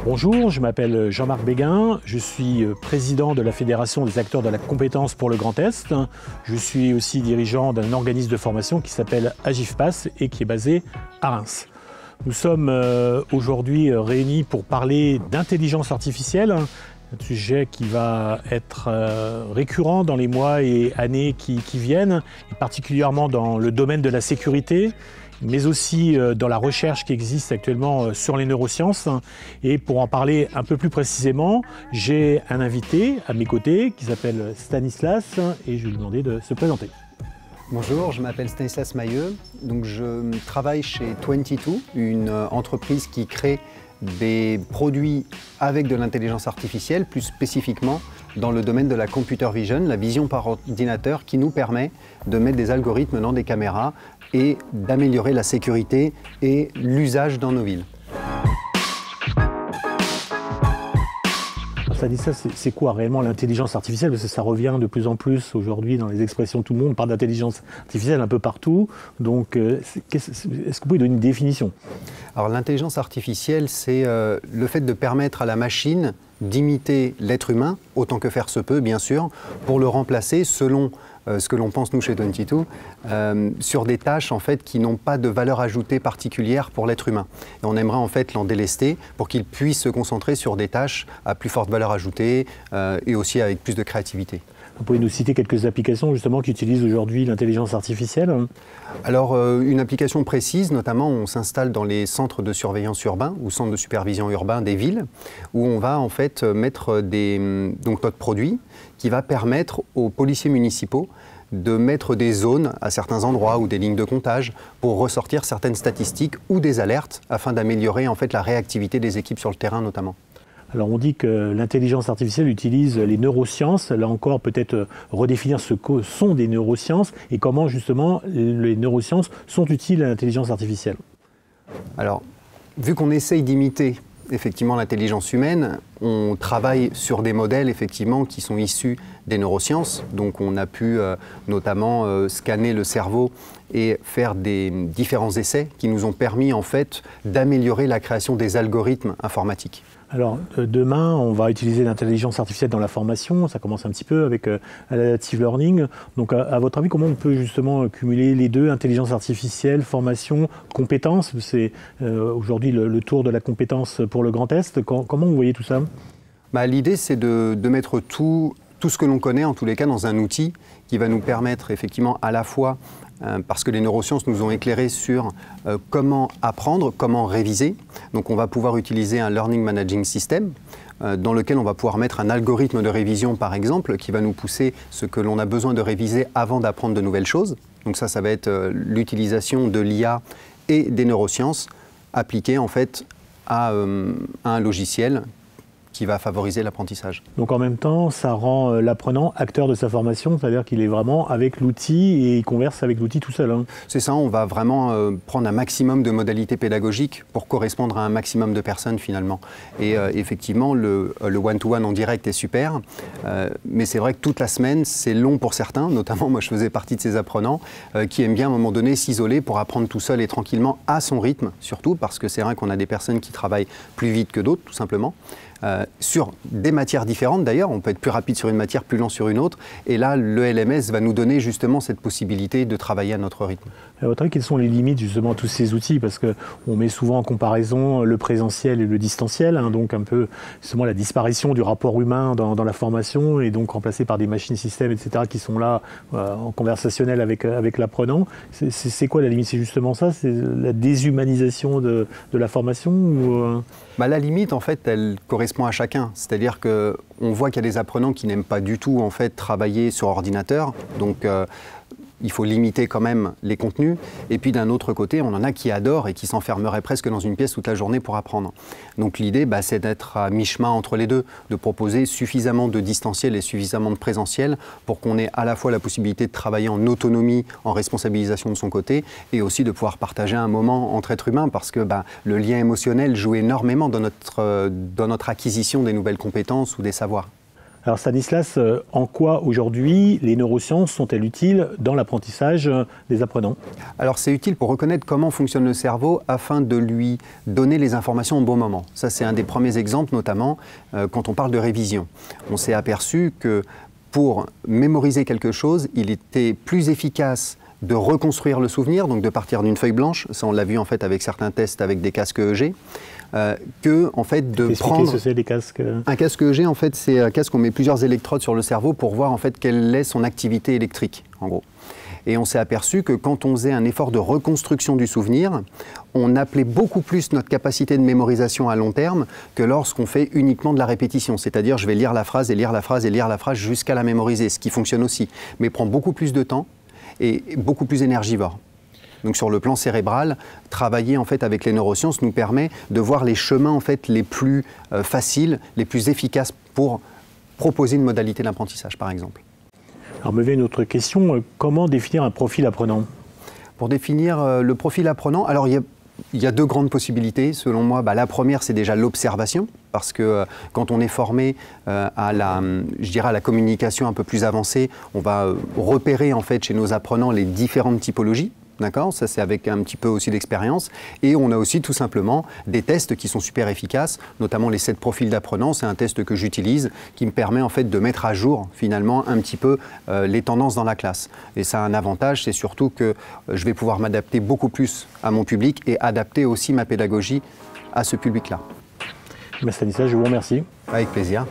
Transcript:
Bonjour, je m'appelle Jean-Marc Béguin, je suis président de la Fédération des acteurs de la compétence pour le Grand Est. Je suis aussi dirigeant d'un organisme de formation qui s'appelle Agifpass et qui est basé à Reims. Nous sommes aujourd'hui réunis pour parler d'intelligence artificielle, un sujet qui va être récurrent dans les mois et années qui viennent, et particulièrement dans le domaine de la sécurité, mais aussi dans la recherche qui existe actuellement sur les neurosciences. Et pour en parler un peu plus précisément, j'ai un invité à mes côtés qui s'appelle Stanislas et je vais lui demander de se présenter. Bonjour, je m'appelle Stanislas Mailleux, donc je travaille chez 22, une entreprise qui crée des produits avec de l'intelligence artificielle, plus spécifiquement dans le domaine de la computer vision, la vision par ordinateur qui nous permet de mettre des algorithmes dans des caméras et d'améliorer la sécurité et l'usage dans nos villes. Stanislas, c'est quoi réellement l'intelligence artificielle? Parce que ça revient de plus en plus aujourd'hui dans les expressions, tout le monde parle d'intelligence artificielle un peu partout. Donc, est-ce que vous pouvez donner une définition? Alors l'intelligence artificielle, c'est le fait de permettre à la machine d'imiter l'être humain, autant que faire se peut, bien sûr, pour le remplacer selon ce que l'on pense, nous, chez 22, sur des tâches, en fait, qui n'ont pas de valeur ajoutée particulière pour l'être humain. Et on aimerait, en fait, l'en délester pour qu'il puisse se concentrer sur des tâches à plus forte valeur ajoutée et aussi avec plus de créativité. Vous pouvez nous citer quelques applications, justement, qui utilisent aujourd'hui l'intelligence artificielle? Alors, une application précise, notamment, on s'installe dans les centres de surveillance urbains ou centres de supervision urbains des villes, où on va, en fait, mettre donc notre produit qui va permettre aux policiers municipaux de mettre des zones à certains endroits ou des lignes de comptage pour ressortir certaines statistiques ou des alertes afin d'améliorer, en fait, la réactivité des équipes sur le terrain, notamment. Alors on dit que l'intelligence artificielle utilise les neurosciences, là encore peut-être redéfinir ce que sont des neurosciences et comment justement les neurosciences sont utiles à l'intelligence artificielle. Alors, vu qu'on essaye d'imiter effectivement l'intelligence humaine, on travaille sur des modèles effectivement qui sont issus des neurosciences. Donc on a pu notamment scanner le cerveau et faire des différents essais qui nous ont permis en fait d'améliorer la création des algorithmes informatiques. Alors demain, on va utiliser l'intelligence artificielle dans la formation, ça commence un petit peu avec l'adaptive learning. Donc à votre avis, comment on peut justement cumuler les deux, intelligence artificielle, formation, compétences? C'est aujourd'hui le tour de la compétence pour le Grand Est. Comment vous voyez tout ça? L'idée, c'est de mettre tout ce que l'on connaît, en tous les cas, dans un outil qui va nous permettre effectivement à la fois parce que les neurosciences nous ont éclairé sur comment apprendre, comment réviser. Donc on va pouvoir utiliser un Learning Managing System dans lequel on va pouvoir mettre un algorithme de révision par exemple qui va nous pousser ce que l'on a besoin de réviser avant d'apprendre de nouvelles choses. Donc ça va être l'utilisation de l'IA et des neurosciences appliquées en fait à un logiciel qui va favoriser l'apprentissage. Donc en même temps, ça rend l'apprenant acteur de sa formation, c'est-à-dire qu'il est vraiment avec l'outil et il converse avec l'outil tout seul. C'est ça, on va vraiment prendre un maximum de modalités pédagogiques pour correspondre à un maximum de personnes finalement. Et effectivement, le one-to-one en direct est super, mais c'est vrai que toute la semaine, c'est long pour certains, notamment moi je faisais partie de ces apprenants qui aiment bien à un moment donné s'isoler pour apprendre tout seul et tranquillement à son rythme, surtout parce que c'est vrai qu'on a des personnes qui travaillent plus vite que d'autres, tout simplement. Sur des matières différentes d'ailleurs, on peut être plus rapide sur une matière, plus lent sur une autre, et là le LMS va nous donner justement cette possibilité de travailler à notre rythme. À votre avis, quelles sont les limites justement de tous ces outils? Parce qu'on met souvent en comparaison le présentiel et le distanciel, donc un peu justement la disparition du rapport humain dans la formation et donc remplacé par des machines systèmes, etc. qui sont là en conversationnel avec l'apprenant. C'est quoi la limite? C'est justement ça? C'est la déshumanisation de la formation ou La limite, en fait, elle correspond à chacun. C'est-à-dire qu'on voit qu'il y a des apprenants qui n'aiment pas du tout en fait, travailler sur ordinateur. Donc, il faut limiter quand même les contenus. Et puis d'un autre côté, on en a qui adorent et qui s'enfermeraient presque dans une pièce toute la journée pour apprendre. Donc l'idée, c'est d'être à mi-chemin entre les deux, de proposer suffisamment de distanciel et suffisamment de présentiel pour qu'on ait à la fois la possibilité de travailler en autonomie, en responsabilisation de son côté, et aussi de pouvoir partager un moment entre êtres humains, parce que le lien émotionnel joue énormément dans notre acquisition des nouvelles compétences ou des savoirs. Alors Stanislas, en quoi aujourd'hui les neurosciences sont-elles utiles dans l'apprentissage des apprenants? Alors c'est utile pour reconnaître comment fonctionne le cerveau afin de lui donner les informations au bon moment. Ça c'est un des premiers exemples, notamment quand on parle de révision. On s'est aperçu que pour mémoriser quelque chose, il était plus efficace de reconstruire le souvenir, donc de partir d'une feuille blanche, ça on l'a vu en fait avec certains tests avec des casques EEG, que en fait de prendre ce que c'est, les casques. Un casque EEG en fait c'est un casque où on met plusieurs électrodes sur le cerveau pour voir en fait quelle est son activité électrique en gros. Et on s'est aperçu que quand on faisait un effort de reconstruction du souvenir, on appelait beaucoup plus notre capacité de mémorisation à long terme que lorsqu'on fait uniquement de la répétition. C'est-à-dire je vais lire la phrase et lire la phrase et lire la phrase jusqu'à la mémoriser, ce qui fonctionne aussi, mais prend beaucoup plus de temps et beaucoup plus énergivore. Donc sur le plan cérébral, travailler en fait avec les neurosciences nous permet de voir les chemins en fait les plus faciles, les plus efficaces pour proposer une modalité d'apprentissage par exemple. Alors me vient une autre question, comment définir un profil apprenant? Pour définir le profil apprenant, alors il y a deux grandes possibilités selon moi. La première c'est déjà l'observation, parce que quand on est formé à la communication un peu plus avancée, on va repérer en fait chez nos apprenants les différentes typologies. D'accord, ça c'est avec un petit peu aussi d'expérience. Et on a aussi tout simplement des tests qui sont super efficaces, notamment les 7 profils d'apprenants. C'est un test que j'utilise qui me permet en fait de mettre à jour finalement un petit peu les tendances dans la classe. Et ça a un avantage, c'est surtout que je vais pouvoir m'adapter beaucoup plus à mon public et adapter aussi ma pédagogie à ce public-là. Stanislas, je vous remercie. Avec plaisir.